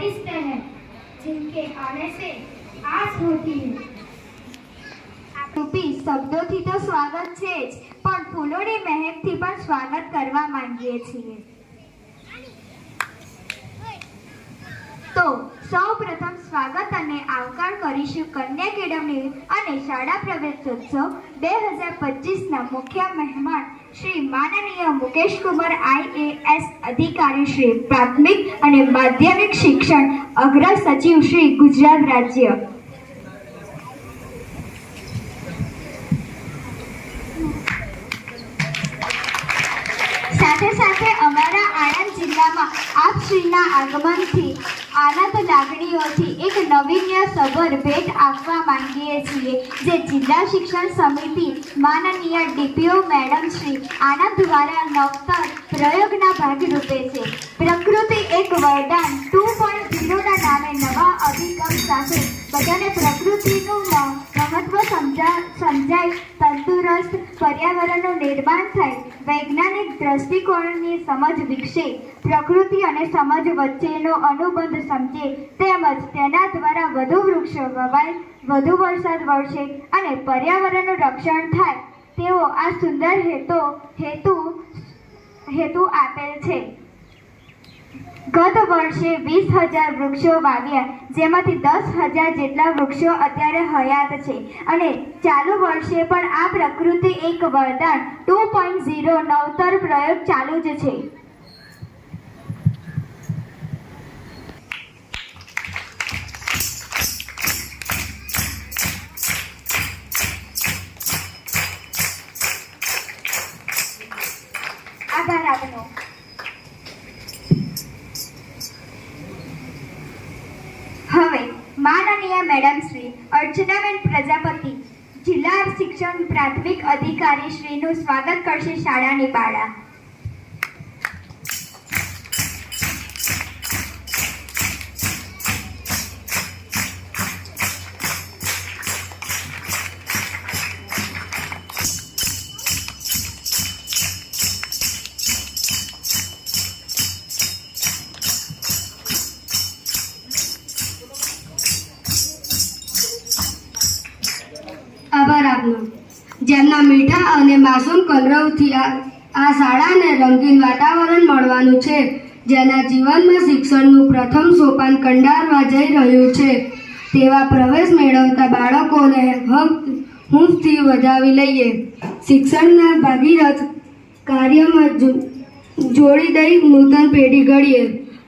वरिष्ठ हैं जिनके आने से आस होती है। રૂપી શબ્દોથી તો સ્વાગત છે જ, પણ ફૂલોની મહેકથી પણ સ્વાગત કરવા માંગીએ છીએ। તો સૌ પ્રથમ સ્વાગત અને આવકાર કરીશું કન્યા કેળવણી અને શાળા પ્રવેશોત્સવ 2025ના મુખ્ય મહેમાન શ્રી માનનીય મુકેશ કુમાર IAS અધિકારી શ્રી પ્રાથમિક અને માધ્યમિક શિક્ષણ અગ્ર સચિવ શ્રી ગુજરાત રાજ્ય। સાથે સાથે અમારા આણંદ જિલ્લામાં આપ શ્રીના આગમનથી આનંદ લાગણીઓથી એક નવીન્ય સભર ભેટ આપવા માંગીએ છીએ, જે જિલ્લા શિક્ષણ સમિતિ માનનીય DPO મેડમ શ્રી આનંદ દ્વારા નવતર પ્રયોગના ભાગરૂપે છે। પ્રકૃતિ એક વરદાન 2.0ના નામે નવા અભિગમ સાથે બધાને પ્રકૃતિનું મહત્વ સમજાય, તંદુરસ્ત પર્યાવરણનું નિર્માણ થાય, વૈજ્ઞાનિક દ્રષ્ટિકોણની સમજ વિકસે, પ્રકૃતિ અને સમાજ વચ્ચેનો અનુબંધ સમજે, તેમજ તેના દ્વારા વધુ વૃક્ષો વવાય, વધુ વરસાદ વરસે અને પર્યાવરણનું રક્ષણ થાય તેવો આ સુંદર હેતુ આપેલ છે। ગત વર્ષે 20,000 વૃક્ષો વાવ્યા, જેમાંથી 10,000 જેટલા વૃક્ષો અત્યારે હયાત છે અને ચાલુ વર્ષે પણ આ પ્રકૃતિ એક વરદાન 2.0 નવતર પ્રયોગ ચાલુ જ છે। આભાર આપનો। હવે માનનીય મેડમ શ્રી અર્ચનાબેન પ્રજાપતિ જિલ્લા શિક્ષણ પ્રાથમિક અધિકારી શ્રીનું સ્વાગત કરશે શાળાની બાળા। આભાર આપનો। જેમના મીઠા અને માસૂમ કલરવથી આ શાળાને રંગીન વાતાવરણ મળવાનું છે, જેના જીવનમાં શિક્ષણનું પ્રથમ સોપાન કંડારવા જઈ રહ્યું છે, તેવા પ્રવેશ મેળવતા બાળકોને હૂંફથી વધાવી લઈએ। શિક્ષણના ભાગીરથ કાર્યમાં જોડી દઈ નૂતન પેઢી ઘડીએ।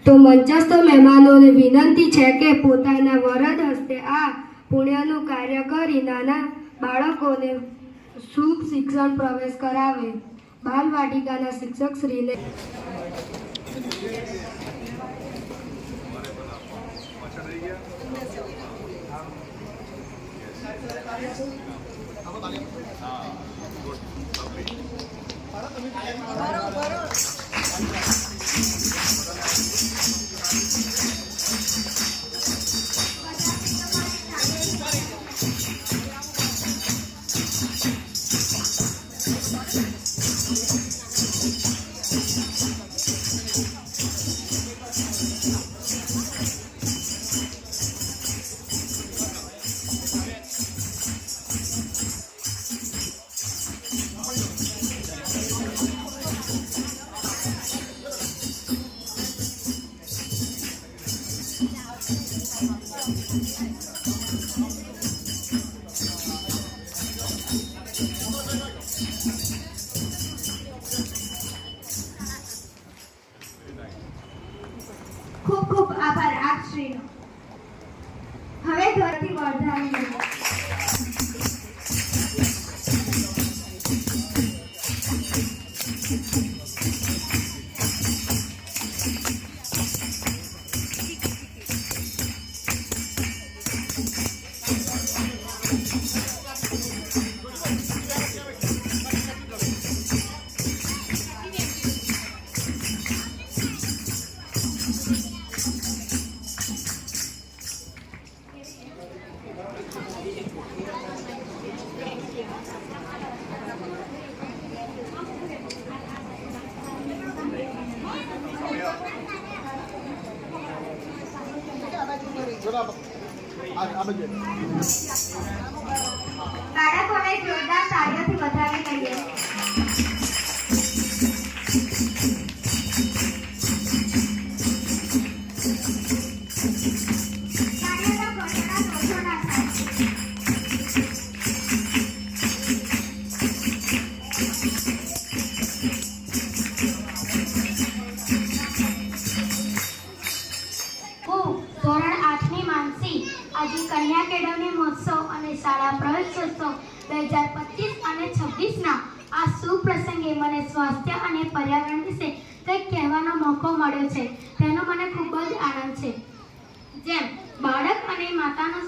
તો મંચસ્થ મહેમાનોને વિનંતી છે કે પોતાના વરદ હસ્તે આ પુણ્યનું કાર્ય કરી નાના બાળકોને શુભ શિક્ષણ પ્રવેશ કરાવે। બાલવાટિકાના શિક્ષક શ્રીને ખૂબ ખૂબ આભાર આપ શ્રીનો। હવે ધોરણથી વર્ધાવી બાળકોને જોરદાર તાળીઓથી વધાવી લઈએ. તાળીઓનો ગળગળાટ ઓછો ના થાય. હું ધોરણ 8ની માનસી આજે કન્યા કેળવણી મહોત્સવ અને શાળા પ્રવેશોત્સવ 2025 અને 26ના આ શુભ પ્રસંગે મને સ્વાસ્થ્ય અને પર્યાવરણ વિશે કંઈક કહેવાનો મોકો મળ્યો છે તેનો મને ખૂબ જ આનંદ છે. જેમ બાળક અને માતાનો